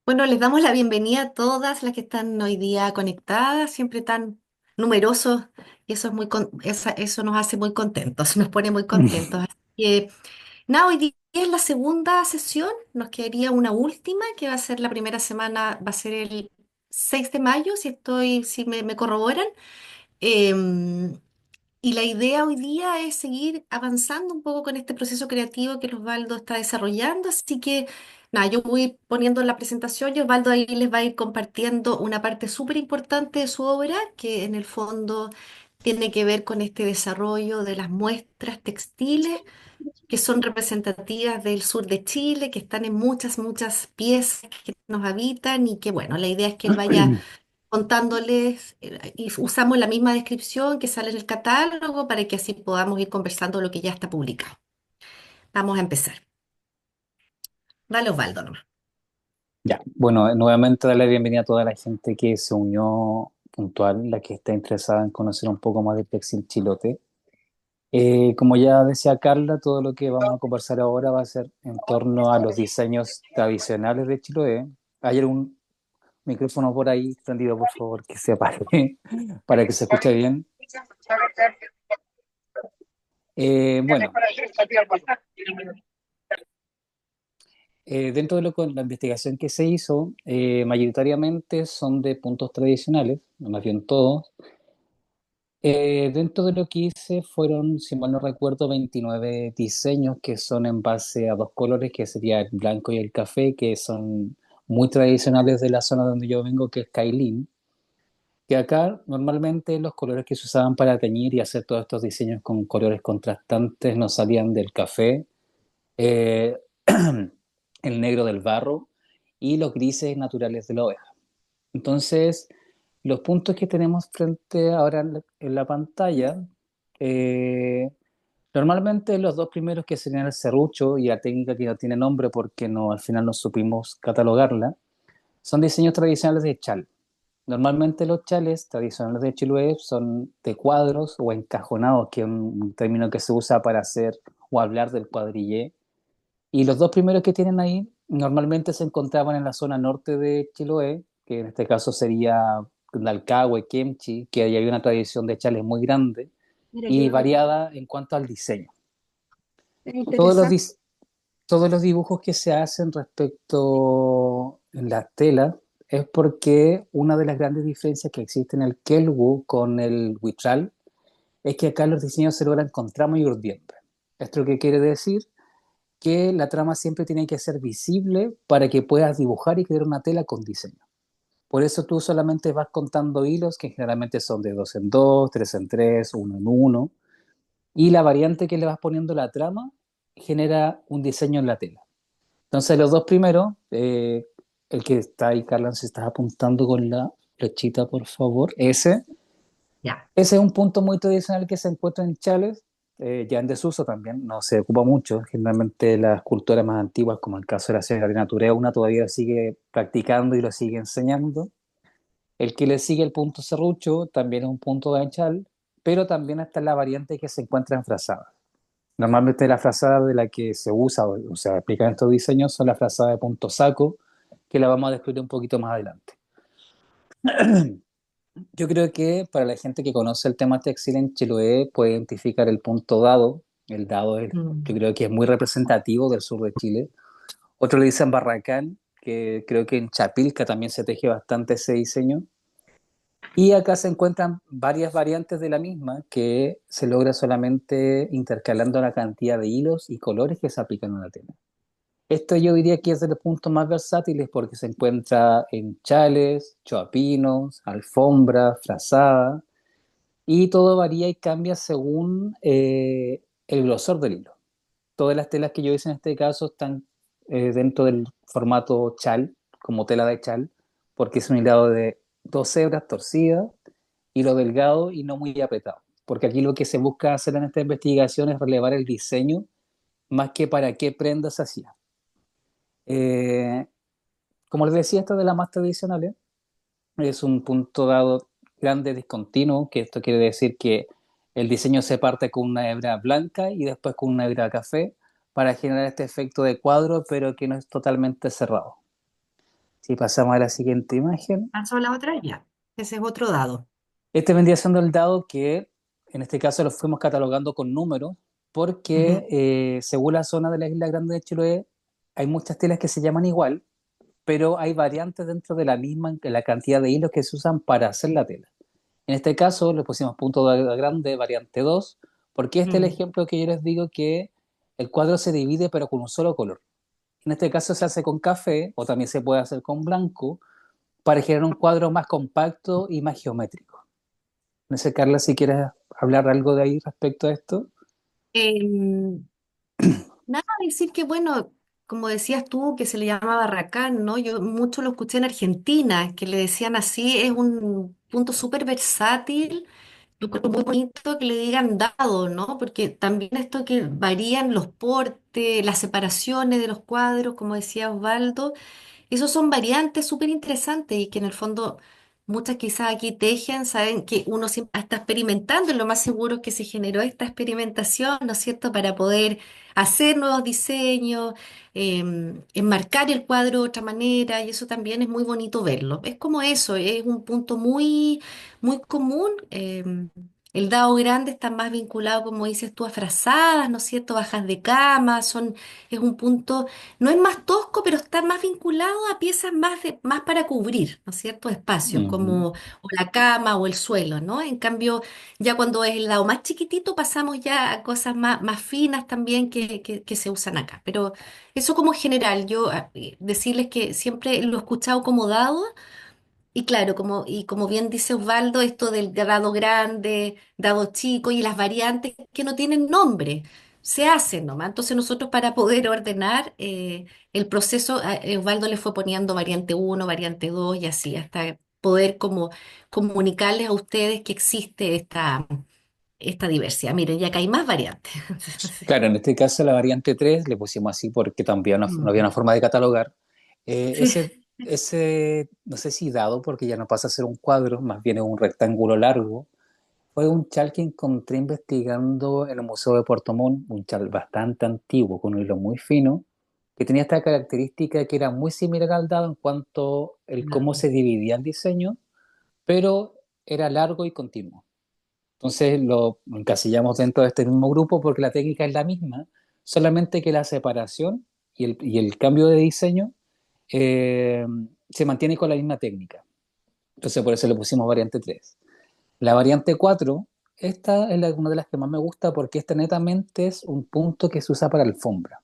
Bueno, les damos la bienvenida a todas las que están hoy día conectadas, siempre tan numerosos, y eso es eso nos hace muy contentos, nos pone muy contentos. Así que, nada, hoy día es la segunda sesión, nos quedaría una última, que va a ser la primera semana, va a ser el 6 de mayo, si me corroboran. Em, y la idea hoy día es seguir avanzando un poco con este proceso creativo que Osvaldo está desarrollando. Así que, nada, yo voy poniendo la presentación y Osvaldo ahí les va a ir compartiendo una parte súper importante de su obra, que en el fondo tiene que ver con este desarrollo de las muestras textiles que son representativas del sur de Chile, que están en muchas piezas que nos habitan y que, bueno, la idea es que él vaya contándoles y usamos la misma descripción que sale en el catálogo para que así podamos ir conversando lo que ya está publicado. Vamos a empezar. Dale, Osvaldo, nomás. Ya, bueno, nuevamente darle la bienvenida a toda la gente que se unió puntual, la que está interesada en conocer un poco más del textil chilote. Como ya decía Carla, todo lo que vamos a conversar ahora va a ser en torno a los diseños tradicionales de Chiloé. Hay un micrófono por ahí prendido, por favor, que se apague para que se escuche bien. Bueno, dentro de la investigación que se hizo, mayoritariamente son de puntos tradicionales, más bien todos. Dentro de lo que hice fueron, si mal no recuerdo, 29 diseños que son en base a dos colores, que sería el blanco y el café, que son muy tradicionales de la zona donde yo vengo, que es Cailín, que acá normalmente los colores que se usaban para teñir y hacer todos estos diseños con colores contrastantes nos salían del café, eh, el negro del barro y los grises naturales de la oveja. Entonces, los puntos que tenemos frente ahora en la pantalla, eh, normalmente los dos primeros que serían el serrucho y la técnica que no tiene nombre porque no, al final no supimos catalogarla, son diseños tradicionales de chal. Normalmente los chales tradicionales de Chiloé son de cuadros o encajonados, que es un término que se usa para hacer o hablar del cuadrillé. Y los dos primeros que tienen ahí normalmente se encontraban en la zona norte de Chiloé, que en este caso sería Dalcahue, Kemchi, que ahí hay una tradición de chales muy grande Mira qué y bonito. variada en cuanto al diseño. Es Todos los, interesante. dis- todos los dibujos que se hacen respecto en las telas es porque una de las grandes diferencias que existe en el Kelwu con el Huichal es que acá los diseños se logran con trama y urdiente. ¿Esto qué quiere decir? Que la trama siempre tiene que ser visible para que puedas dibujar y crear una tela con diseño. Por eso tú solamente vas contando hilos que generalmente son de dos en dos, tres en tres, uno en uno, y la variante que le vas poniendo a la trama genera un diseño en la tela. Entonces los dos primeros, el que está ahí, Carla, si estás apuntando con la flechita, por favor, Ya. ese es un punto muy tradicional que se encuentra en chales, ya en desuso también, no se ocupa mucho. Generalmente las culturas más antiguas, como el caso de la Sierra de Natureuna, todavía lo sigue practicando y lo sigue enseñando. El que le sigue el punto serrucho también es un punto de chal, pero también está la variante que se encuentra en frazada. Normalmente la frazada de la que se usa, o sea, aplica en estos diseños, son las frazadas de punto saco, que la vamos a descubrir un poquito más adelante. Yo creo que para la gente que conoce el tema textil en Chiloé puede identificar el punto dado. El dado yo Mm. creo que es muy representativo del sur de Chile. Otros le dicen barracán, que creo que en Chapilca también se teje bastante ese diseño. Y acá se encuentran varias variantes de la misma que se logra solamente intercalando la cantidad de hilos y colores que se aplican en una tela. Esto yo diría que es de los puntos más versátiles porque se encuentra en chales, choapinos, alfombra, frazada, y todo varía y cambia según el grosor del hilo. Todas las telas que yo hice en este caso están dentro del formato chal, como tela de chal, porque es un hilado de dos hebras torcidas, hilo delgado y no muy apretado. Porque aquí lo que se busca hacer en esta investigación es relevar el diseño más que para qué prendas se hacía. Eh, Como les decía, esta de las más tradicionales es un punto dado grande discontinuo, que esto quiere decir que el diseño se parte con una hebra blanca y después con una hebra café para generar este efecto de cuadro, pero que no es totalmente cerrado. Si pasamos a la siguiente imagen. Paso a la otra ya. Ese es otro dado. Este vendría siendo el dado que en este caso lo fuimos catalogando con números Ujú. porque según la zona de la isla Grande de Chiloé hay muchas telas que se llaman igual, pero hay variantes dentro de la misma la cantidad de hilos que se usan para hacer la tela. En este caso le pusimos punto de grande, variante 2 porque este es el Mm. ejemplo que yo les digo que el cuadro se divide pero con un solo color. En este caso se hace con café o también se puede hacer con blanco para generar un cuadro más compacto y más geométrico. No sé, Carla, si quieres hablar algo de ahí respecto a esto. Em, Nada, decir que bueno, como decías tú, que se le llama barracán, ¿no? Yo mucho lo escuché en Argentina, que le decían así, es un punto súper versátil. Yo creo muy bonito que le digan dado, ¿no? Porque también esto que varían los portes, las separaciones de los cuadros, como decía Osvaldo, esos son variantes súper interesantes y que en el fondo muchas quizás aquí tejen, saben que uno siempre está experimentando y lo más seguro es que se generó esta experimentación, ¿no es cierto?, para poder hacer nuevos diseños, enmarcar el cuadro de otra manera y eso también es muy bonito verlo. Es como eso, es un punto muy, muy común. El dado grande está más vinculado, como dices tú, a frazadas, ¿no es cierto?, bajas de cama, es un punto no es más tosco, pero está más vinculado a piezas más para cubrir, ¿no es cierto? Espacios Ujú. como o la cama o el suelo, ¿no? En cambio, ya cuando es el lado más chiquitito, pasamos ya a cosas más finas también que se usan acá. Pero eso como general, yo decirles que siempre lo he escuchado como dado y claro, como bien dice Osvaldo, esto del dado grande, dado chico y las variantes que no tienen nombre, se hacen nomás. Entonces nosotros para poder ordenar el proceso, a Osvaldo le fue poniendo variante uno variante 2 y así, hasta poder como comunicarles a ustedes que existe esta diversidad. Miren, ya que hay más variantes. Claro, en este caso la variante 3 le pusimos así porque también no había Mm. una forma de catalogar. Sí. No sé si dado, porque ya no pasa a ser un cuadro, más bien es un rectángulo largo, fue un chal que encontré investigando en el Museo de Puerto Montt, un chal bastante antiguo, con un hilo muy fino, que tenía esta característica que era muy similar al dado en cuanto el cómo se dividía el diseño, pero era largo y continuo. Entonces lo encasillamos dentro de este mismo grupo porque la técnica es la misma, solamente que la separación y el cambio de diseño eh, se mantiene con la misma técnica. Entonces por eso le pusimos variante 3. La variante 4, esta es una de las que más me gusta porque esta netamente es un punto que se usa para alfombra.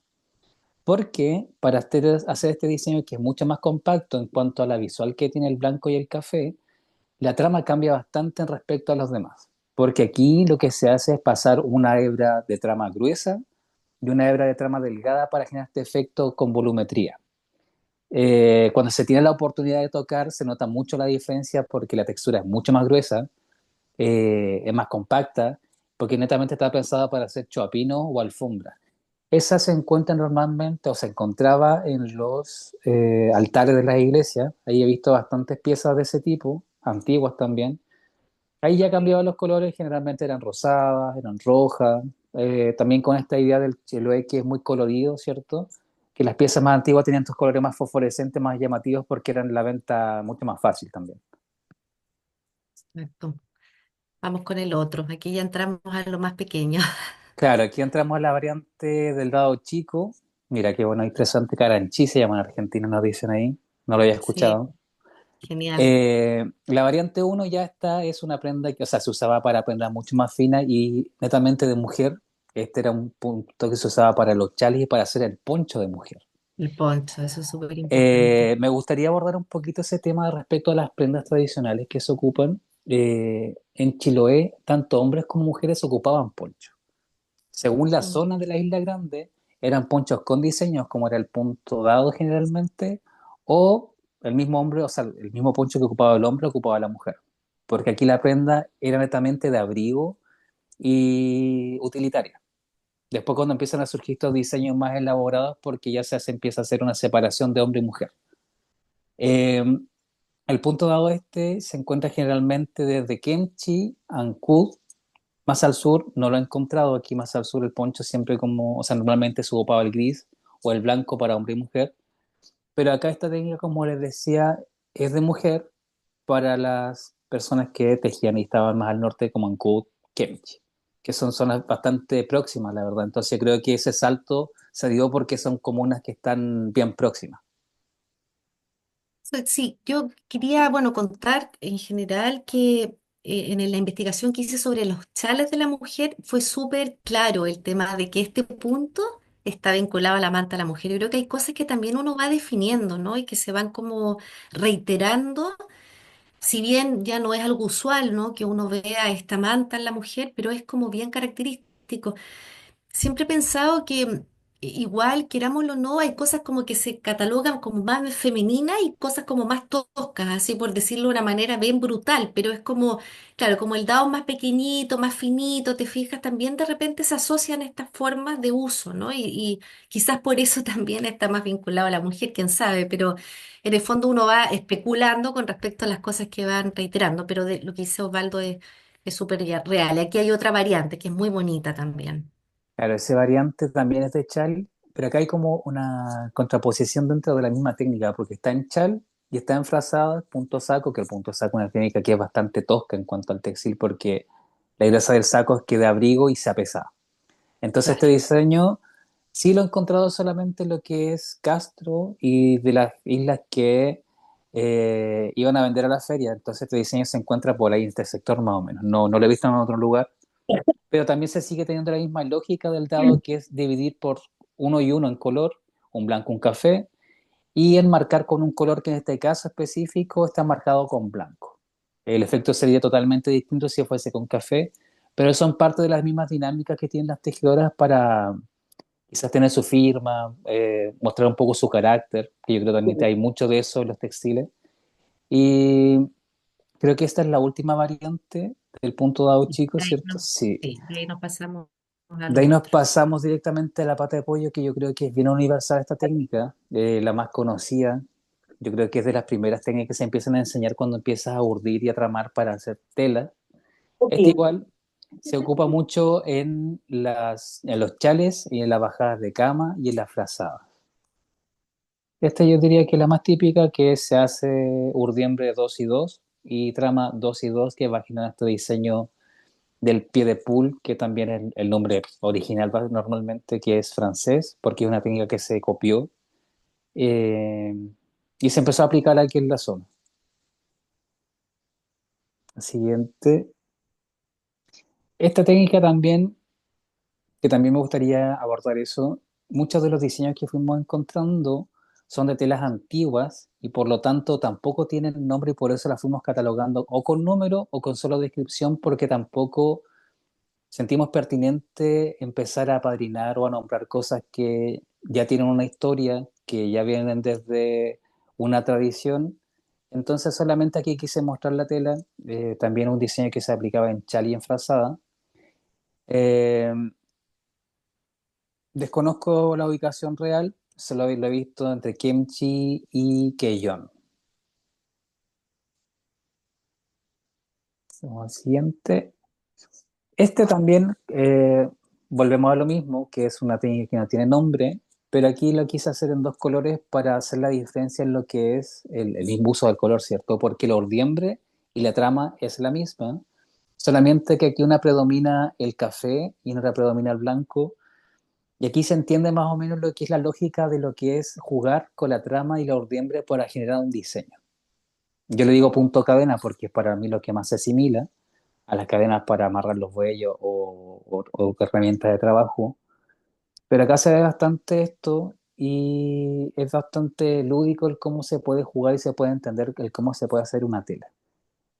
Porque para hacer este diseño que es mucho más compacto en cuanto a la visual que tiene el blanco y el café, la trama cambia bastante en respecto a los demás. Porque aquí lo que se hace es pasar una hebra de trama gruesa y una hebra de trama delgada para generar este efecto con volumetría. Cuando se tiene la oportunidad de tocar, se nota mucho la diferencia porque la textura es mucho más gruesa, es más compacta, porque netamente está pensada para hacer choapino o alfombra. Esa se encuentra normalmente o se encontraba en los altares de las iglesias. Ahí he visto bastantes piezas de ese tipo, antiguas también. Ahí ya cambiaban los colores, generalmente eran rosadas, eran rojas, también con esta idea del Chiloé que es muy colorido, ¿cierto? Que las piezas más antiguas tenían estos colores más fosforescentes, más llamativos, porque eran la venta mucho más fácil también. Exacto. Vamos con el otro. Aquí ya entramos a lo más pequeño. Claro, aquí entramos a la variante del dado chico. Mira qué bueno, interesante, caranchí se llama en Argentina, nos dicen ahí, no lo había Sí, escuchado. genial. La variante uno ya está, es una prenda que, o sea, se usaba para prendas mucho más finas y netamente de mujer. Este era un punto que se usaba para los chales y para hacer el poncho de mujer. El poncho, eso es súper importante. Me gustaría abordar un poquito ese tema respecto a las prendas tradicionales que se ocupan. En Chiloé, tanto hombres como mujeres ocupaban poncho. Según la Mm. zona de la Isla Grande, eran ponchos con diseños, como era el punto dado generalmente, o el mismo hombre, o sea, el mismo poncho que ocupaba el hombre ocupaba la mujer. Porque aquí la prenda era netamente de abrigo y utilitaria. Después cuando empiezan a surgir estos diseños más elaborados, porque ya empieza a hacer una separación de hombre y mujer. Eh, el punto dado este se encuentra generalmente desde Kemchi, Ancud, más al sur no lo he encontrado, aquí más al sur el poncho siempre como, o sea, normalmente se ocupaba el gris o el blanco para hombre y mujer, Pero acá esta técnica, como les decía, es de mujer para las personas que tejían y estaban más al norte, como en Kut, Kemchi, que son zonas bastante próximas, la verdad. Entonces creo que ese salto se dio porque son comunas que están bien próximas. Sí, yo quería, bueno, contar en general que la investigación que hice sobre los chales de la mujer fue súper claro el tema de que este punto está vinculado a la manta de la mujer. Yo creo que hay cosas que también uno va definiendo, ¿no? Y que se van como reiterando, si bien ya no es algo usual, ¿no? Que uno vea esta manta en la mujer, pero es como bien característico. Siempre he pensado que igual, querámoslo o no, hay cosas como que se catalogan como más femeninas y cosas como más toscas, así por decirlo de una manera bien brutal, pero es como, claro, como el dado más pequeñito, más finito, te fijas, también de repente se asocian estas formas de uso, ¿no? Y quizás por eso también está más vinculado a la mujer, quién sabe, pero en el fondo uno va especulando con respecto a las cosas que van reiterando, pero de, lo que dice Osvaldo es súper real. Aquí hay otra variante que es muy bonita también. Claro, ese variante también es de chal, pero acá hay como una contraposición dentro de la misma técnica, porque está en chal y está en frazada, punto saco, que el punto saco es una técnica que es bastante tosca en cuanto al textil, porque la idea del saco es que de abrigo y sea pesado. Entonces este Claro. diseño sí lo he encontrado solamente en lo que es Castro y de las islas que iban a vender a la feria. Entonces este diseño se encuentra por ahí en este sector más o menos. No, no lo he visto en otro lugar, pero también se sigue teniendo la misma lógica del dado, que es dividir por uno y uno en color, un blanco, un café, y enmarcar con un color que en este caso específico está marcado con blanco. El efecto sería totalmente distinto si fuese con café, pero son parte de las mismas dinámicas que tienen las tejedoras para quizás tener su firma, mostrar un poco su carácter, que yo creo también que hay mucho de eso en los textiles. Y creo que esta es la última variante del punto dado chico, De ahí ¿cierto? no- Sí. sí, de ahí nos pasamos a De lo ahí nos otro. pasamos directamente a la pata de pollo, que yo creo que es bien universal esta técnica, la más conocida. Yo creo que es de las primeras técnicas que se empiezan a enseñar cuando empiezas a urdir y a tramar para hacer tela. Este igual se ocupa mucho en los chales y en las bajadas de cama y en las frazadas. Esta yo diría que es la más típica, que se hace urdiembre 2 y 2 y trama 2 y 2, que va a generar este diseño del pie de poule, que también es el nombre original normalmente, que es francés, porque es una técnica que se copió eh, y se empezó a aplicar aquí en la zona. La siguiente. Esta técnica también, que también me gustaría abordar eso, muchos de los diseños que fuimos encontrando son de telas antiguas y por lo tanto tampoco tienen nombre y por eso las fuimos catalogando o con número o con solo descripción, porque tampoco sentimos pertinente empezar a apadrinar o a nombrar cosas que ya tienen una historia, que ya vienen desde una tradición. Entonces solamente aquí quise mostrar la tela, también un diseño que se aplicaba en chal y en frazada. Eh, Desconozco la ubicación real, solo lo he visto entre Kimchi y Keiyon. Vamos al siguiente. Este también, volvemos a lo mismo, que es una técnica que no tiene nombre, pero aquí lo quise hacer en dos colores para hacer la diferencia en lo que es el mismo uso del color, ¿cierto? Porque la urdiembre y la trama es la misma, solamente que aquí una predomina el café y en otra predomina el blanco, y aquí se entiende más o menos lo que es la lógica de lo que es jugar con la trama y la urdiembre para generar un diseño. Yo le digo punto cadena porque es para mí lo que más se asimila a las cadenas para amarrar los bueyes o herramientas de trabajo. Pero acá se ve bastante esto y es bastante lúdico el cómo se puede jugar y se puede entender el cómo se puede hacer una tela.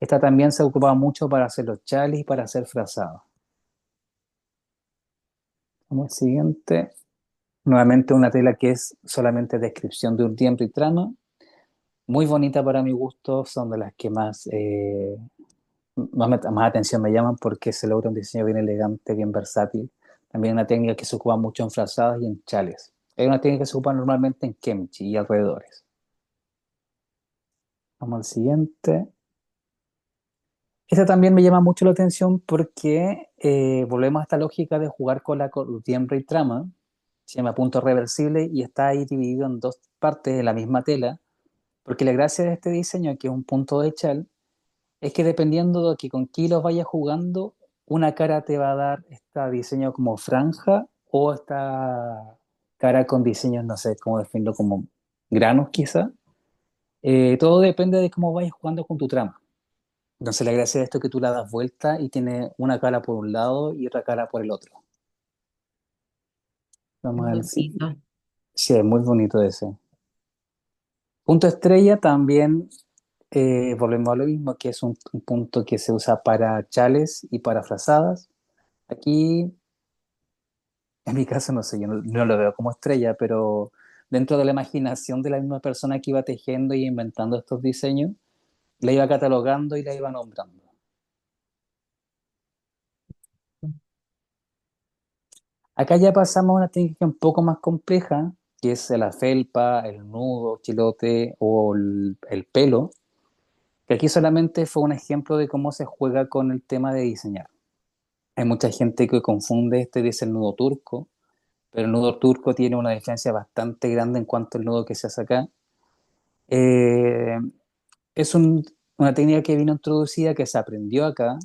Esta también se ocupa mucho para hacer los chalis y para hacer frazados. Como el siguiente, nuevamente una tela que es solamente descripción de un tiempo y trama. Muy bonita para mi gusto, son de las que más atención me llaman porque se logra un diseño bien elegante, bien versátil. También una técnica que se ocupa mucho en frazadas y en chales. Es una técnica que se ocupa normalmente en Kemchi y alrededores. Vamos al siguiente. Esta también me llama mucho la atención porque volvemos a esta lógica de jugar con la tiembra y trama, se llama punto reversible y está ahí dividido en dos partes de la misma tela, porque la gracia de este diseño, que es un punto de chal, es que dependiendo de que con qué los vayas jugando, una cara te va a dar este diseño como franja o esta cara con diseños, no sé cómo definirlo, como granos quizá. Todo depende de cómo vayas jugando con tu trama. Entonces la gracia de esto es que tú la das vuelta y tiene una cara por un lado y otra cara por el otro. Vamos a Muy ver si... bonito. Sí, es muy bonito ese. Punto estrella también, volvemos a lo mismo, que es un punto que se usa para chales y para frazadas. Aquí, en mi caso, no sé, yo no lo veo como estrella, pero dentro de la imaginación de la misma persona que iba tejiendo y inventando estos diseños, la iba catalogando y la iba nombrando. Acá ya pasamos a una técnica un poco más compleja, que es la felpa, el nudo, chilote o el pelo, que aquí solamente fue un ejemplo de cómo se juega con el tema de diseñar. Hay mucha gente que confunde esto y dice el nudo turco, pero el nudo turco tiene una diferencia bastante grande en cuanto al nudo que se hace acá. Eh, es una técnica que vino introducida, que se aprendió acá,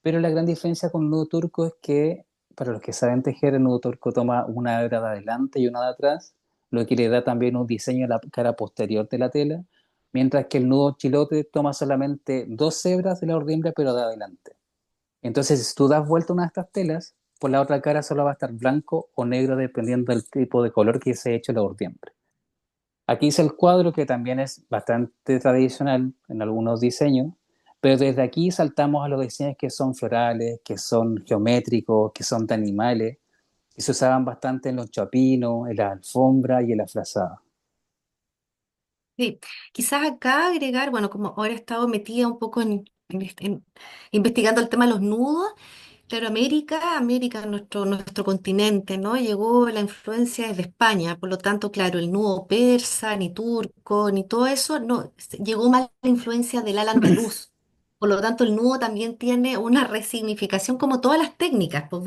pero la gran diferencia con el nudo turco es que, para los que saben tejer, el nudo turco toma una hebra de adelante y una de atrás, lo que le da también un diseño a la cara posterior de la tela, mientras que el nudo chilote toma solamente dos hebras de la urdimbre, pero de adelante. Entonces, si tú das vuelta una de estas telas, por la otra cara solo va a estar blanco o negro dependiendo del tipo de color que se ha hecho la urdimbre. Aquí hice el cuadro que también es bastante tradicional en algunos diseños, pero desde aquí saltamos a los diseños que son florales, que son geométricos, que son de animales, que se usaban bastante en los chopinos, en las alfombras y en las frazadas. Sí, quizás acá agregar, bueno, como ahora he estado metida un poco en investigando el tema de los nudos. Claro, América, nuestro continente, ¿no? Llegó la influencia desde España, por lo tanto, claro, el nudo persa, ni turco, ni todo eso, no, llegó más la influencia del ala andaluz. Por lo tanto, el nudo también tiene una resignificación como todas las técnicas, pues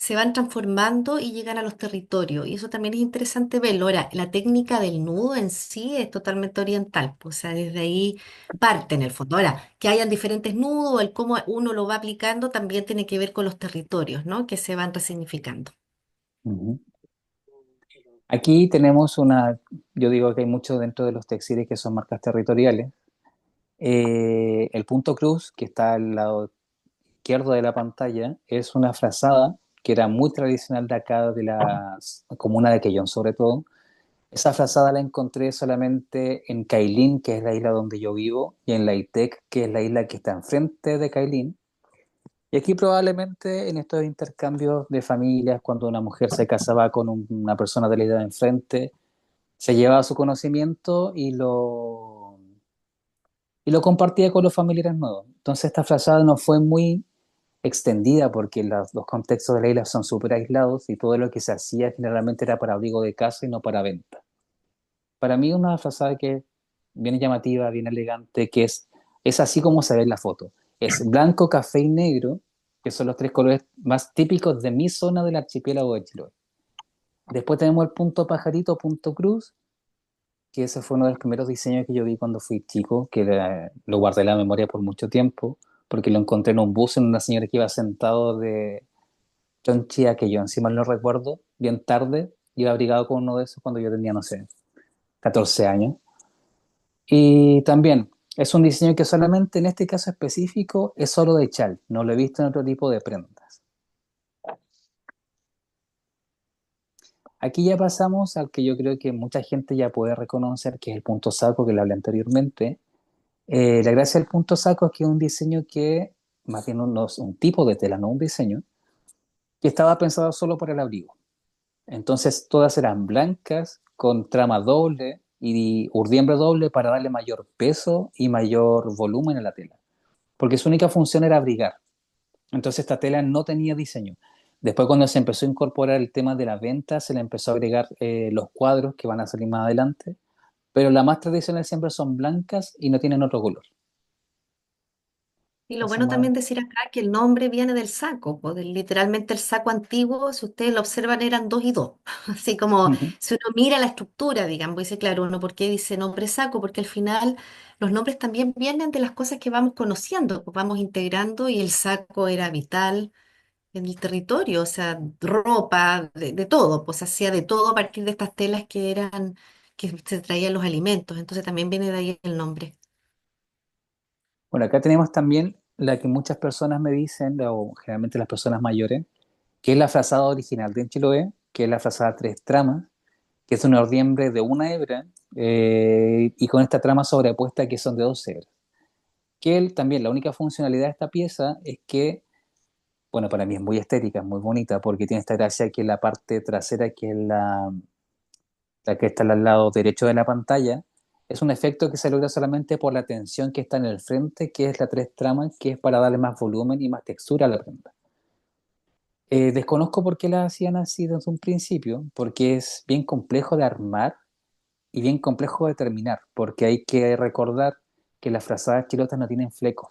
se van transformando y llegan a los territorios. Y eso también es interesante verlo. Ahora, la técnica del nudo en sí es totalmente oriental, pues, o sea, desde ahí parte en el fondo. Ahora, que hayan diferentes nudos, el cómo uno lo va aplicando también tiene que ver con los territorios, ¿no? Que se van resignificando. Ujú. Aquí tenemos una, yo digo que hay mucho dentro de los textiles que son marcas territoriales. El punto cruz, que está al lado izquierdo de la pantalla, es una frazada que era muy tradicional de acá, de la comuna de Quellón sobre todo. Esa frazada la encontré solamente en Cailín, que es la isla donde yo vivo, y en Laitec, que es la isla que está enfrente de Cailín. Y aquí probablemente en estos intercambios de familias, cuando una mujer se casaba con una persona de la isla de enfrente, se llevaba su conocimiento y lo compartía con los familiares nuevos. Entonces esta frazada no fue muy extendida porque los contextos de la isla son súper aislados y todo lo que se hacía generalmente era para abrigo de casa y no para venta. Para mí una frazada que es bien llamativa, bien elegante, es así como se ve en la foto. Es blanco, café y negro, que son los tres colores más típicos de mi zona del archipiélago de Chiloé. Después tenemos el punto pajarito, punto cruz, que ese fue uno de los primeros diseños que yo vi cuando fui chico, que lo guardé en la memoria por mucho tiempo, porque lo encontré en un bus en una señora que iba sentado de Chonchilla, que yo encima no recuerdo, bien tarde, iba abrigado con uno de esos cuando yo tenía, no sé, 14 años. Y también es un diseño que solamente en este caso específico es solo de chal, no lo he visto en otro tipo de prendas. Aquí ya pasamos al que yo creo que mucha gente ya puede reconocer, que es el punto saco que le hablé anteriormente. La gracia del punto saco es que es un diseño que, más bien no es un tipo de tela, no un diseño, que estaba pensado solo para el abrigo. Entonces todas eran blancas, con trama doble y urdiembre doble para darle mayor peso y mayor volumen a la tela, porque su única función era abrigar. Entonces esta tela no tenía diseño. Después cuando se empezó a incorporar el tema de la venta, se le empezó a agregar los cuadros que van a salir más adelante, pero la más tradicional siempre son blancas y no tienen otro color. Y lo bueno Pasamos también decir acá que el nombre viene del saco, pues, literalmente el saco antiguo, si ustedes lo observan, eran dos y dos. Así como Ujú. si uno mira la estructura, digamos, dice, claro, uno, ¿por qué dice nombre saco? Porque al final los nombres también vienen de las cosas que vamos conociendo, pues vamos integrando y el saco era vital en el territorio, o sea, ropa, de todo, pues hacía de todo a partir de estas telas que eran, que se traían los alimentos, entonces también viene de ahí el nombre. Bueno, acá tenemos también la que muchas personas me dicen, o generalmente las personas mayores, que es la frazada original de Chiloé, que es la frazada tres tramas, que es un ordiembre de una hebra y con esta trama sobrepuesta que son de dos hebras. Que él también, la única funcionalidad de esta pieza es que, bueno, para mí es muy estética, es muy bonita, porque tiene esta gracia que la parte trasera, que es la que está al lado derecho de la pantalla, es un efecto que se logra solamente por la tensión que está en el frente, que es la tres tramas, que es para darle más volumen y más textura a la prenda. Desconozco por qué la hacían así desde un principio, porque es bien complejo de armar y bien complejo de terminar, porque hay que recordar que las frazadas chilotas no tienen flecos,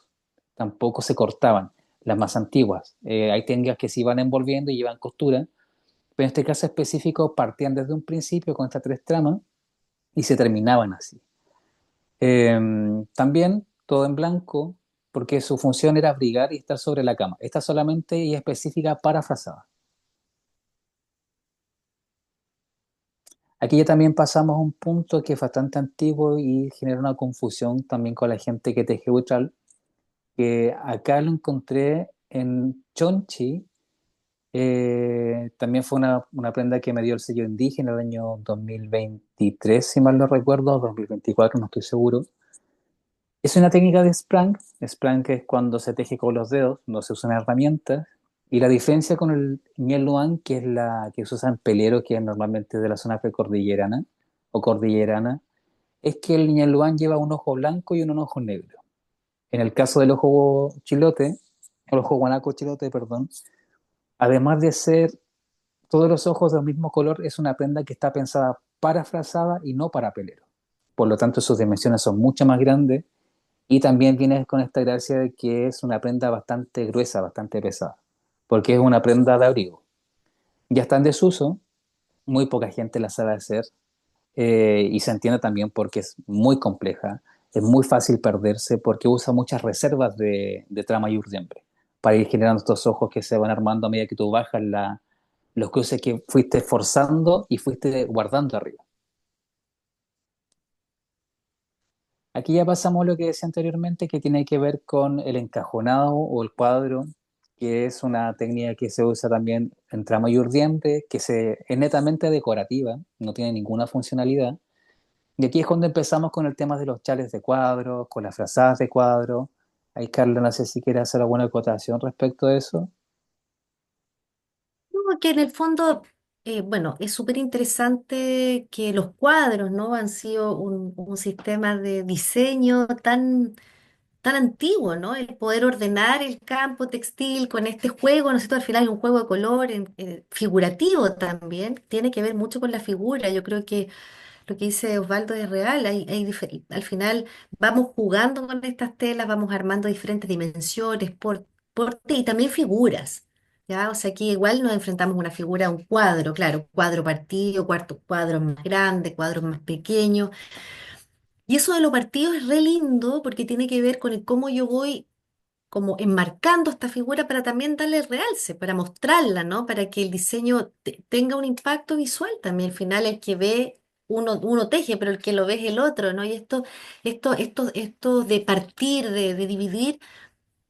tampoco se cortaban, las más antiguas. Hay tengas que se iban envolviendo y llevan costura, pero en este caso específico partían desde un principio con estas tres tramas y se terminaban así. Eh, También todo en blanco, porque su función era abrigar y estar sobre la cama. Esta solamente y específica para frazada. Aquí ya también pasamos a un punto que es bastante antiguo y genera una confusión también con la gente que teje buchal, que acá lo encontré en Chonchi. También fue una prenda que me dio el sello indígena el año 2023 si mal no recuerdo, 2024 no estoy seguro. Es una técnica de sprang. Sprang es cuando se teje con los dedos, no se usan herramientas. Y la diferencia con el Ñel Luan, que es la que se usa en pelero, que es normalmente de la zona precordillerana o cordillerana, es que el Ñel Luan lleva un ojo blanco y un ojo negro. En el caso del ojo chilote, el ojo guanaco chilote, perdón, además de ser todos los ojos del mismo color, es una prenda que está pensada para frazada y no para pelero. Por lo tanto, sus dimensiones son mucho más grandes y también viene con esta gracia de que es una prenda bastante gruesa, bastante pesada, porque es una prenda de abrigo. Ya está en desuso, muy poca gente la sabe hacer y se entiende también porque es muy compleja, es muy fácil perderse porque usa muchas reservas de trama y urdiembre para ir generando estos ojos que se van armando a medida que tú bajas los cruces que fuiste forzando y fuiste guardando arriba. Aquí ya pasamos a lo que decía anteriormente, que tiene que ver con el encajonado o el cuadro, que es una técnica que se usa también en trama y urdiembre, es netamente decorativa, no tiene ninguna funcionalidad. Y aquí es cuando empezamos con el tema de los chales de cuadro, con las frazadas de cuadro. Ahí, Carla, no sé si quiere hacer alguna acotación respecto a eso. No, que en el fondo, bueno, es súper interesante que los cuadros, ¿no? Han sido un sistema de diseño tan antiguo, ¿no? El poder ordenar el campo textil con este juego, ¿no es cierto? Al final es un juego de color figurativo también, tiene que ver mucho con la figura. Yo creo que lo que dice Osvaldo es real. Al final vamos jugando con estas telas, vamos armando diferentes dimensiones, porte y también figuras. ¿Ya? O sea, aquí igual nos enfrentamos a una figura, a un cuadro, claro, cuadro partido, cuadros más grandes, cuadros más pequeños. Y eso de los partidos es re lindo porque tiene que ver con el cómo yo voy como enmarcando esta figura para también darle realce, para mostrarla, ¿no? Para que el diseño tenga un impacto visual también. Al final el que ve, uno teje, pero el que lo ve es el otro, ¿no? Y esto de partir, de dividir,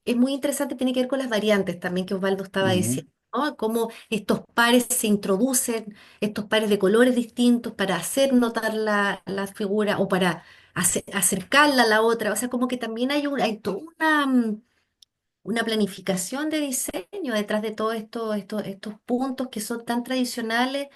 es muy interesante, tiene que ver con las variantes también que Osvaldo estaba Ujú, diciendo, ¿no? Cómo estos pares se introducen, estos pares de colores distintos para hacer notar la figura o para acercarla a la otra. O sea, como que también hay toda una planificación de diseño detrás de todos estos puntos que son tan tradicionales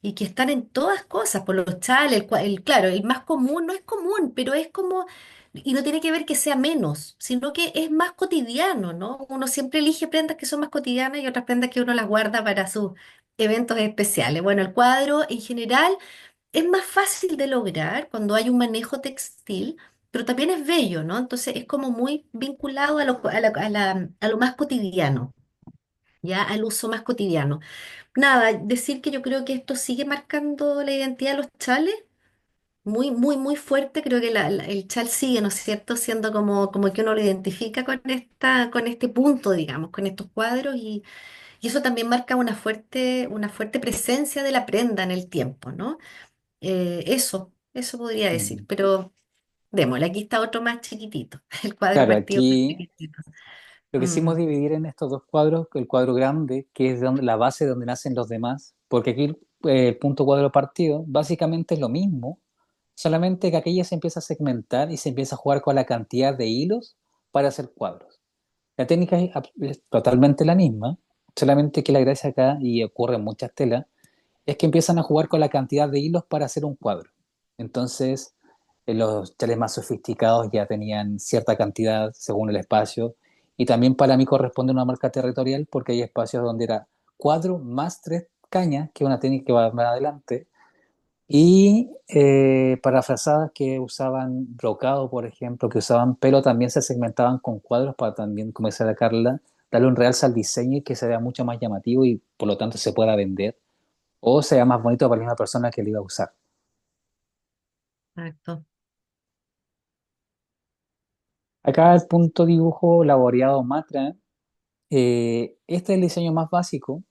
y que están en todas cosas, por los chales, claro, el más común no es común, pero es como, y no tiene que ver que sea menos, sino que es más cotidiano, ¿no? Uno siempre elige prendas que son más cotidianas y otras prendas que uno las guarda para sus eventos especiales. Bueno, el cuadro en general es más fácil de lograr cuando hay un manejo textil pero también es bello, ¿no? Entonces es como muy vinculado a lo más cotidiano, ya al uso más cotidiano. Nada, decir que yo creo que esto sigue marcando la identidad de los chales. Muy, muy, muy fuerte, creo que el chal sigue, ¿no es cierto? Siendo como que uno lo identifica con este punto, digamos, con estos cuadros, y eso también marca una fuerte presencia de la prenda en el tiempo, ¿no? Eso podría decir, Mm. pero démosle, aquí está otro más chiquitito, el cuadro Claro, partido más aquí chiquitito. lo que Mm, hicimos dividir en estos dos cuadros, el cuadro grande, que es donde, la base de donde nacen los demás, porque aquí el punto cuadro partido básicamente es lo mismo, solamente que aquí ya se empieza a segmentar y se empieza a jugar con la cantidad de hilos para hacer cuadros. La técnica es totalmente la misma, solamente que la gracia acá, y ocurre en muchas telas, es que empiezan a jugar con la cantidad de hilos para hacer un cuadro. Entonces, los chales más sofisticados ya tenían cierta cantidad según el espacio, y también para mí corresponde una marca territorial porque hay espacios donde era cuadro más tres cañas, que es una técnica que va más adelante, y para frazadas que usaban brocado, por ejemplo, que usaban pelo, también se segmentaban con cuadros para también, como decía la Carla, darle un realce al diseño y que se vea mucho más llamativo y por lo tanto se pueda vender o sea más bonito para una persona que lo iba a usar. exacto. Acá el punto dibujo laboreado Matra, este es el diseño más básico,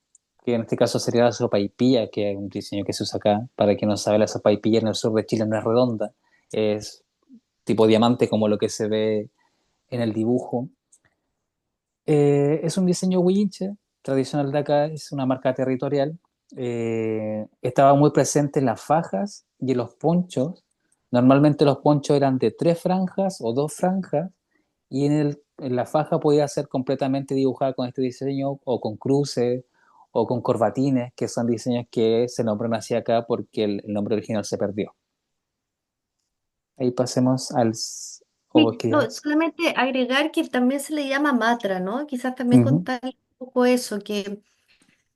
que en este caso sería la sopaipilla, que es un diseño que se usa acá. Para quien no sabe, la sopaipilla en el sur de Chile no es redonda, es tipo diamante como lo que se ve en el dibujo. Es un diseño Huilliche, tradicional de acá, es una marca territorial. Estaba muy presente en las fajas y en los ponchos. Normalmente los ponchos eran de tres franjas o dos franjas y en la faja podía ser completamente dibujada con este diseño o con cruces o con corbatines, que son diseños que se nombran así acá porque el nombre original se perdió. Ahí pasemos al... Sí, o que- no, solamente agregar que también se le llama matra, ¿no? Quizás también Ujú. contar un poco eso, que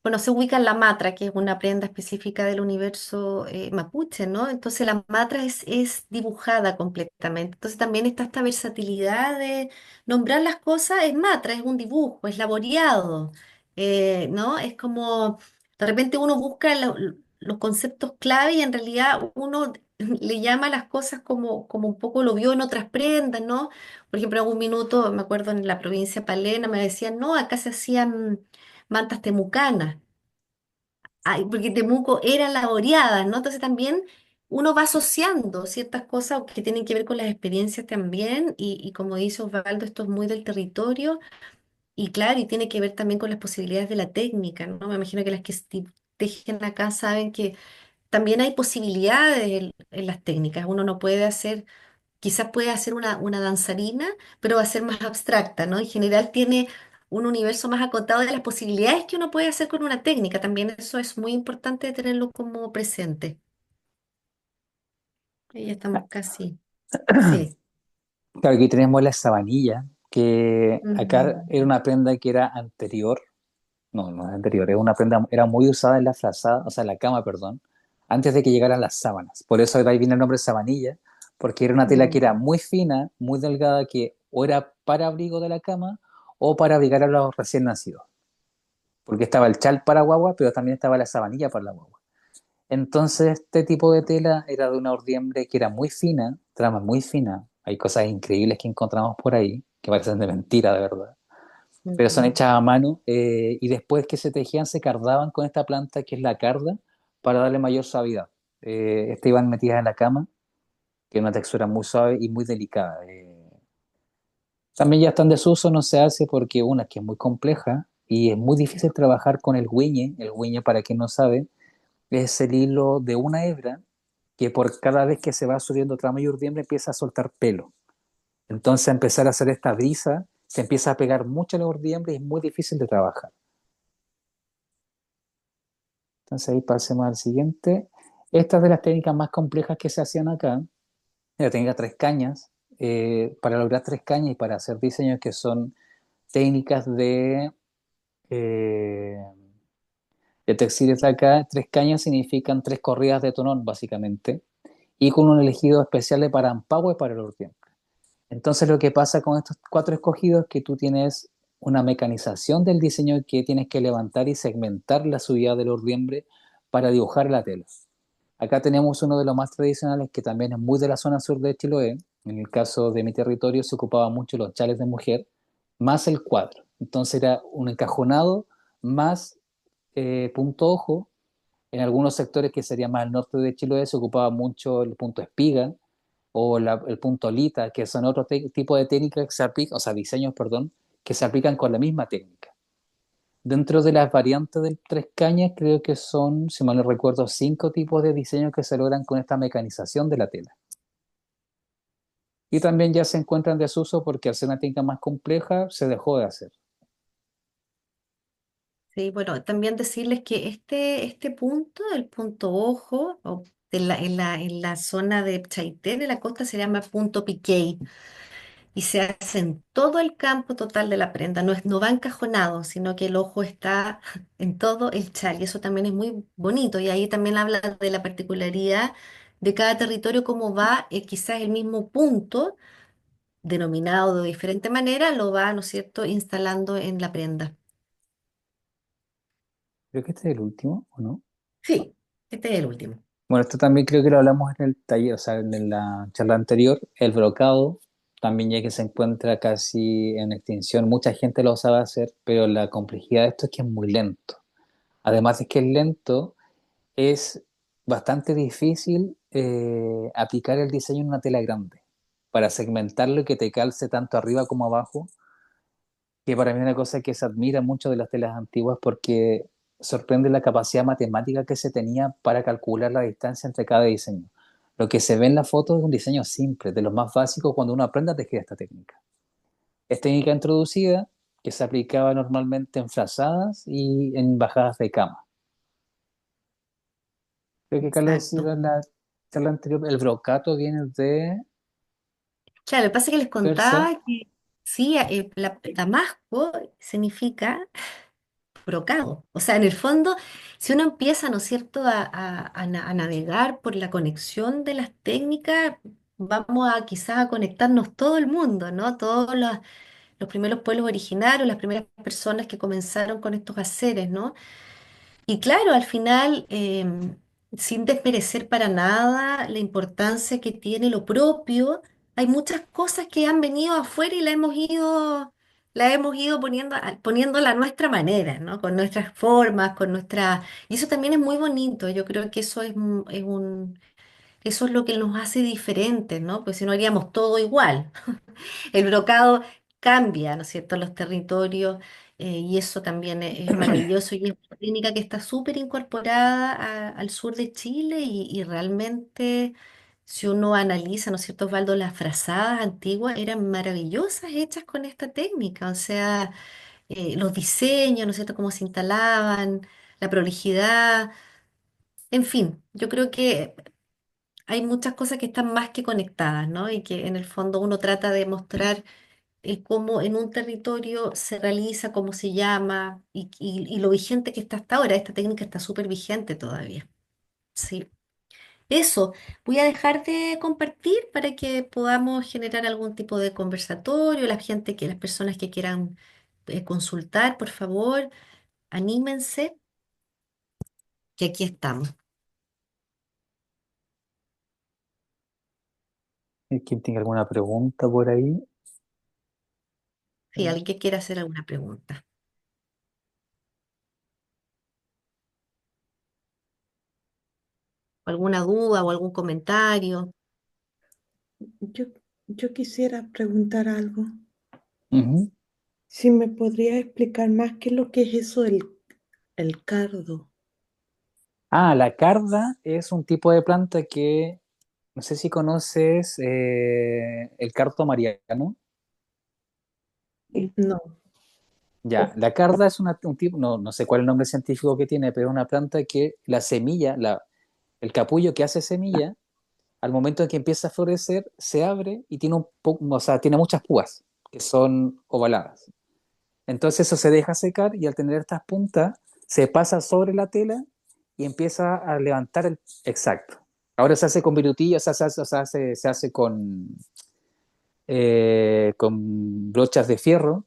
bueno, se ubica en la matra, que es una prenda específica del universo mapuche, ¿no? Entonces la matra es dibujada completamente. Entonces también está esta versatilidad de nombrar las cosas, es matra, es un dibujo, es laboreado, ¿no? Es como, de repente uno busca los conceptos clave y en realidad uno le llama a las cosas como un poco lo vio en otras prendas, ¿no? Por ejemplo, en algún minuto, me acuerdo en la provincia Palena, me decían, no, acá se hacían mantas temucanas. Ay, porque Temuco era laboreada, ¿no? Entonces también uno va asociando ciertas cosas que tienen que ver con las experiencias también, y como dice Osvaldo, esto es muy del territorio, y claro, y tiene que ver también con las posibilidades de la técnica, ¿no? Me imagino que las que tejen acá saben que también hay posibilidades en las técnicas. Uno no puede hacer, quizás puede hacer una danzarina, pero va a ser más abstracta, ¿no? En general tiene un universo más acotado de las posibilidades que uno puede hacer con una técnica. También eso es muy importante tenerlo como presente. Y ya estamos casi. Sí. Claro, aquí tenemos la sabanilla, que acá era Mm, una prenda que era anterior, no es anterior, es una prenda, era muy usada en la frazada, o sea, en la cama, perdón, antes de que llegaran las sábanas. Por eso de ahí viene el nombre sabanilla, porque era una tela que era mm, muy fina, muy delgada, que o era para abrigo de la cama o para abrigar a los recién nacidos. Porque estaba el chal para guagua, pero también estaba la sabanilla para la guagua. Entonces, este tipo de tela era de una ordiembre que era muy fina, trama muy fina. Hay cosas increíbles que encontramos por ahí, que parecen de mentira, de verdad. Pero son mm. hechas a mano y después que se tejían se cardaban con esta planta que es la carda para darle mayor suavidad. Estas iban metidas en la cama, que es una textura muy suave y muy delicada. También ya está en desuso, no se hace porque una que es muy compleja y es muy difícil trabajar con el güeñe. El güeñe, para quien no sabe, es el hilo de una hebra que por cada vez que se va subiendo trama y urdiembre empieza a soltar pelo. Entonces, empezar a hacer esta brisa, se empieza a pegar mucho la urdiembre y es muy difícil de trabajar. Entonces, ahí pasemos al siguiente. Esta es de las técnicas más complejas que se hacían acá. La técnica tres cañas. Para lograr tres cañas y para hacer diseños que son técnicas eh, de textiles de acá, tres cañas significan tres corridas de tonón, básicamente, y con un elegido especial de parampahue para el urdiembre. Entonces lo que pasa con estos cuatro escogidos es que tú tienes una mecanización del diseño que tienes que levantar y segmentar la subida del urdiembre para dibujar la tela. Acá tenemos uno de los más tradicionales que también es muy de la zona sur de Chiloé. En el caso de mi territorio se ocupaban mucho los chales de mujer, más el cuadro. Entonces era un encajonado más punto ojo. En algunos sectores que sería más al norte de Chiloé se ocupaba mucho el punto espiga o el punto lita, que son otro tipo de técnicas que se aplican, o sea, diseños, perdón, que se aplican con la misma técnica. Dentro de las variantes del tres cañas, creo que son, si mal no recuerdo, cinco tipos de diseños que se logran con esta mecanización de la tela. Y también ya se encuentran en desuso porque al ser una técnica más compleja se dejó de hacer. Sí, bueno, también decirles que este punto, el punto ojo, o en la zona de Chaitén, de la costa, se llama punto Piquey y se hace en todo el campo total de la prenda. No va encajonado, sino que el ojo está en todo el chal y eso también es muy bonito. Y ahí también habla de la particularidad de cada territorio, cómo va, quizás el mismo punto, denominado de diferente manera, lo va, ¿no es cierto?, instalando en la prenda. Creo que este es el último, ¿o no? Sí, este es el último. Bueno, esto también creo que lo hablamos en el taller, o sea, en la charla anterior. El brocado, también ya que se encuentra casi en extinción, mucha gente lo sabe hacer, pero la complejidad de esto es que es muy lento. Además de que es lento, es bastante difícil aplicar el diseño en una tela grande para segmentarlo y que te calce tanto arriba como abajo, que para mí es una cosa que se admira mucho de las telas antiguas porque sorprende la capacidad matemática que se tenía para calcular la distancia entre cada diseño. Lo que se ve en la foto es un diseño simple, de los más básicos cuando uno aprende a tejer esta técnica. Es técnica introducida que se aplicaba normalmente en frazadas y en bajadas de cama. Creo que Carlos Exacto. decía en la charla anterior, el brocato viene de Claro, lo que pasa es que les persa. contaba que sí, Damasco significa brocado. O sea, en el fondo, si uno empieza, ¿no es cierto?, a navegar por la conexión de las técnicas, vamos a quizás a conectarnos todo el mundo, ¿no? Todos los primeros pueblos originarios, las primeras personas que comenzaron con estos haceres, ¿no? Y claro, al final, sin desmerecer para nada la importancia que tiene lo propio, hay muchas cosas que han venido afuera y la hemos ido poniendo, poniéndola a nuestra manera, ¿no? Con nuestras formas, con nuestra... Y eso también es muy bonito. Yo creo que eso eso es lo que nos hace diferentes, ¿no? Pues si no haríamos todo igual. El brocado cambia, ¿no es cierto?, los territorios, y eso también es maravilloso y es una técnica que está súper incorporada al sur de Chile y realmente si uno analiza, ¿no es cierto?, Osvaldo, las frazadas antiguas eran maravillosas hechas con esta técnica, o sea, los diseños, ¿no es cierto?, cómo se instalaban, la prolijidad, en fin, yo creo que hay muchas cosas que están más que conectadas, ¿no? Y que en el fondo uno trata de mostrar el cómo en un territorio se realiza, cómo se llama y lo vigente que está hasta ahora. Esta técnica está súper vigente todavía. Sí. Eso, voy a dejar de compartir para que podamos generar algún tipo de conversatorio. Las personas que quieran consultar, por favor, anímense, que aquí estamos. ¿Quién tiene alguna pregunta por ahí? Si alguien que quiera hacer alguna pregunta, alguna duda o algún comentario. Yo, yo quisiera preguntar algo. Ujú. Si me podría explicar más qué es lo que es eso del el cardo. Ah, la carda es un tipo de planta que, no sé si conoces el cardo mariano. No. Ya, la carda es un tipo, no sé cuál es el nombre científico que tiene, pero es una planta que la semilla, el capullo que hace semilla, al momento en que empieza a florecer, se abre y tiene o sea, tiene muchas púas que son ovaladas. Entonces eso se deja secar y al tener estas puntas se pasa sobre la tela y empieza a levantar Exacto. Ahora se hace con virutilla, o sea, se hace con brochas de fierro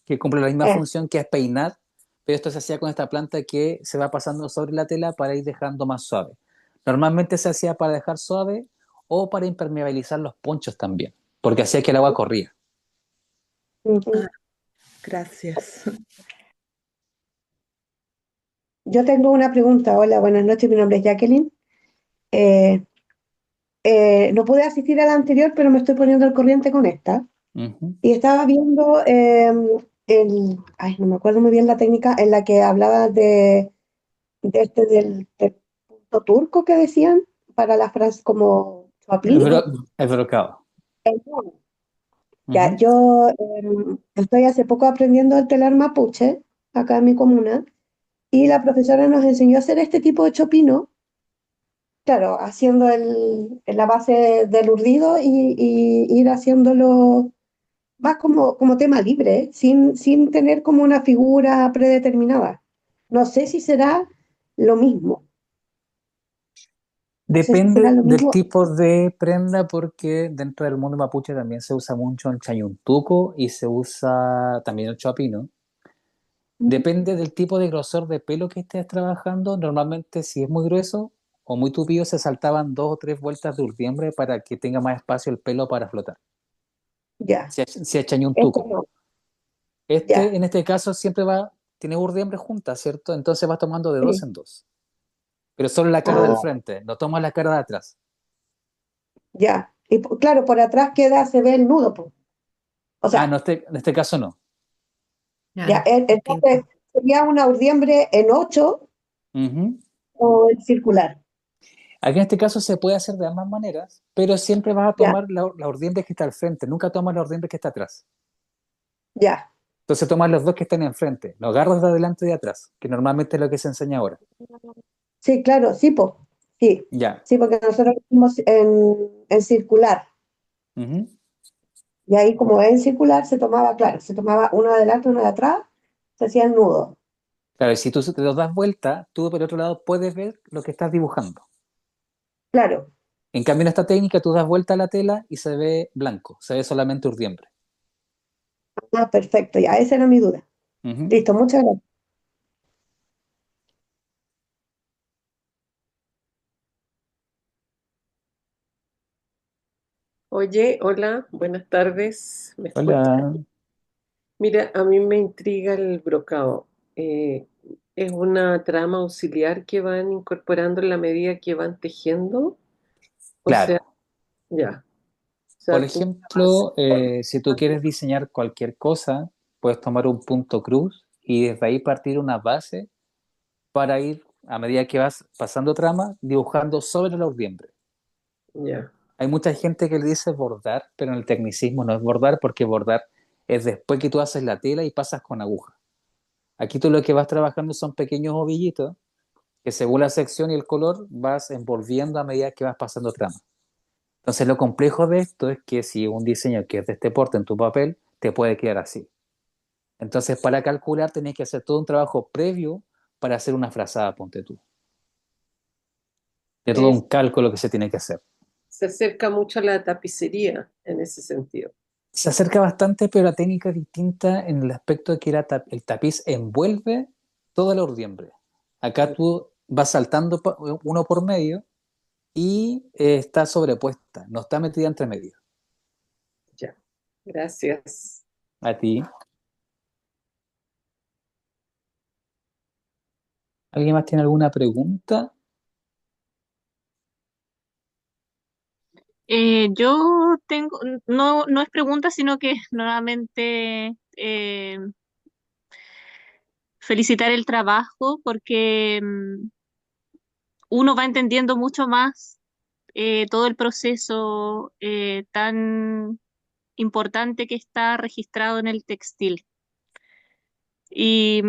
que cumple la misma Eh, función que es peinar, pero esto se hacía con esta planta que se va pasando sobre la tela para ir dejando más suave. Normalmente se hacía para dejar suave o para impermeabilizar los ponchos también, porque hacía que el agua corría. Ah, ujú. gracias. Yo tengo una pregunta. Hola, buenas noches. Mi nombre es Jacqueline. Eh, no pude asistir a la anterior, pero me estoy poniendo al corriente con esta. Ujú. Y estaba viendo ay, no me acuerdo muy bien la técnica en la que hablaba del punto turco que decían para la frase como El, Chopin. bro- el brocado. El mono. Ya, Ujú. yo estoy hace poco aprendiendo el telar mapuche acá en mi comuna y la profesora nos enseñó a hacer este tipo de chopino, claro, haciendo en la base del urdido y ir haciéndolo más como tema libre, ¿eh? Sin tener como una figura predeterminada. No sé si será lo mismo, no sé si será Depende lo del mismo. tipo de prenda porque dentro del mundo mapuche también se usa mucho el chayuntuco y se usa también el choapino. Depende del tipo de grosor de pelo que estés trabajando. Normalmente si es muy grueso o muy tupido se saltaban 2 o 3 vueltas de urdiembre para que tenga más espacio el pelo para flotar. Ya, Si es esto chayuntuco. no, Este, ya, en este caso siempre tiene urdiembre junta, ¿cierto? Entonces vas tomando de dos sí. en dos. Pero solo la cara del Ah, frente, no tomas la cara de atrás. ya. Y claro, por atrás queda, se ve el nudo, po. O Ah, no, sea, en este caso no. ya, Claro, entonces distinto. sería una urdiembre en 8 Ujú. o en circular. Aquí en este caso se puede hacer de ambas maneras, pero siempre vas a Ya, tomar la urdiembre que está al frente, nunca tomas la urdiembre que está atrás. ya. Entonces tomas los dos que están enfrente, los agarras de adelante y de atrás, que normalmente es lo que se enseña ahora. Sí, claro, sí, po. Sí, Ya. sí, porque nosotros lo hicimos en circular. Ujú. Y ahí, como es en circular, se tomaba, claro, se tomaba uno de adelante, uno de atrás, se hacía el nudo. Claro, y si tú te los das vuelta, tú por el otro lado puedes ver lo que estás dibujando. Claro. En cambio, en esta técnica tú das vuelta a la tela y se ve blanco, se ve solamente urdiembre. Ah, perfecto, ya, esa era mi duda. Ujú. Listo, muchas gracias. Oye, hola, buenas tardes. ¿Me escuchas? Hola. Mira, a mí me intriga el brocado. ¿Es una trama auxiliar que van incorporando en la medida que van tejiendo? O sea, Claro. ya. O Por sea, tú vas. ejemplo, si tú quieres diseñar cualquier cosa, puedes tomar un punto cruz y desde ahí partir una base para ir, a medida que vas pasando trama, dibujando sobre la urdiembre. Ya, Hay mucha gente que le dice bordar, pero en el tecnicismo no es bordar porque bordar es después que tú haces la tela y pasas con aguja. Aquí tú lo que vas trabajando son pequeños ovillitos que según la sección y el color vas envolviendo a medida que vas pasando trama. Entonces lo complejo de esto es que si un diseño que es de este porte en tu papel, te puede quedar así. Entonces para calcular tenés que hacer todo un trabajo previo para hacer una frazada, ponte tú. De todo un es- cálculo que se tiene que hacer. se acerca mucho a la tapicería en ese sentido. Se acerca bastante, pero la técnica es distinta en el aspecto de que el tapiz envuelve toda la urdiembre. Acá tú vas saltando uno por medio y está sobrepuesta, no está metida entre medio. Ya, gracias. A ti. ¿Alguien más tiene alguna pregunta? Yo tengo, no, no es pregunta, sino que nuevamente felicitar el trabajo porque uno va entendiendo mucho más todo el proceso tan importante que está registrado en el textil. Y,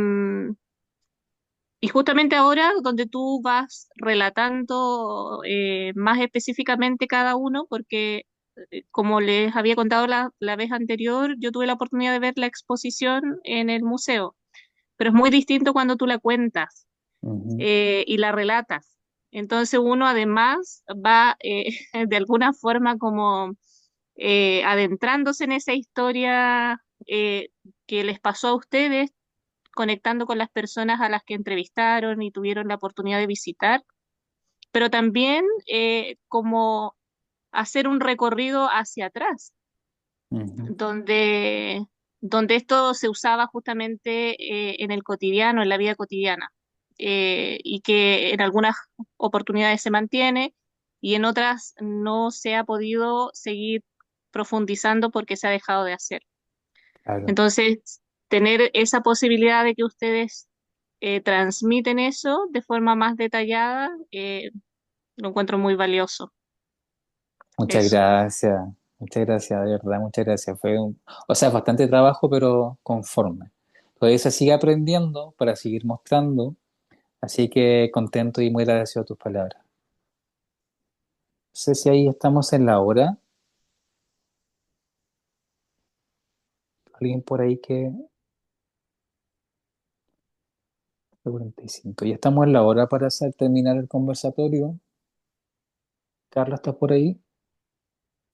y justamente ahora, donde tú vas relatando más específicamente cada uno, porque como les había contado la vez anterior, yo tuve la oportunidad de ver la exposición en el museo, pero es muy distinto cuando tú la cuentas Ujú. y la relatas. Entonces uno además va de alguna forma como adentrándose en esa historia que les pasó a ustedes, conectando con las personas a las que entrevistaron y tuvieron la oportunidad de visitar, pero también como hacer un recorrido hacia atrás, Ujú. donde, donde esto se usaba justamente en el cotidiano, en la vida cotidiana, y que en algunas oportunidades se mantiene y en otras no se ha podido seguir profundizando porque se ha dejado de hacer. Claro. Entonces, tener esa posibilidad de que ustedes transmiten eso de forma más detallada, lo encuentro muy valioso. Muchas Eso. gracias, muchas gracias, de verdad, muchas gracias. O sea, bastante trabajo, pero conforme. Todavía se sigue aprendiendo para seguir mostrando, así que contento y muy agradecido a tus palabras. No sé si ahí estamos en la hora. Alguien por ahí que... 45. Ya estamos en la hora para terminar el conversatorio. Carla, ¿estás por ahí?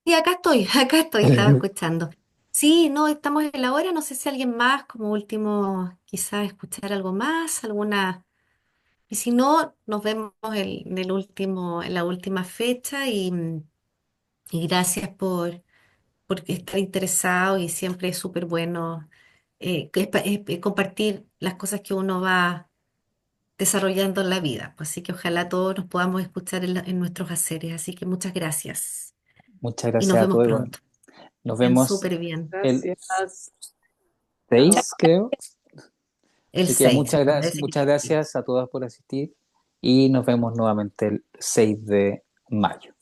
Sí, acá estoy, estaba escuchando. Sí, no, estamos en la hora, no sé si alguien más, como último, quizás escuchar algo más, alguna, y si no, nos vemos en el último, en la última fecha y gracias por estar interesado y siempre es súper bueno compartir las cosas que uno va desarrollando en la vida. Pues así que ojalá todos nos podamos escuchar en nuestros haceres. Así que muchas gracias Muchas y nos gracias a vemos todos. Igual. pronto. Que Nos estén vemos súper bien. el Gracias. Chao. 6, creo. El Así que 6 parece que muchas sí. gracias a todas por asistir y nos vemos nuevamente el 6 de mayo.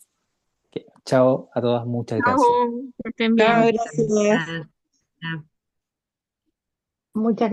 Ok, chao a todas, muchas gracias. Chao, que estén Chao, bien. gracias. Ah, ah. Muchas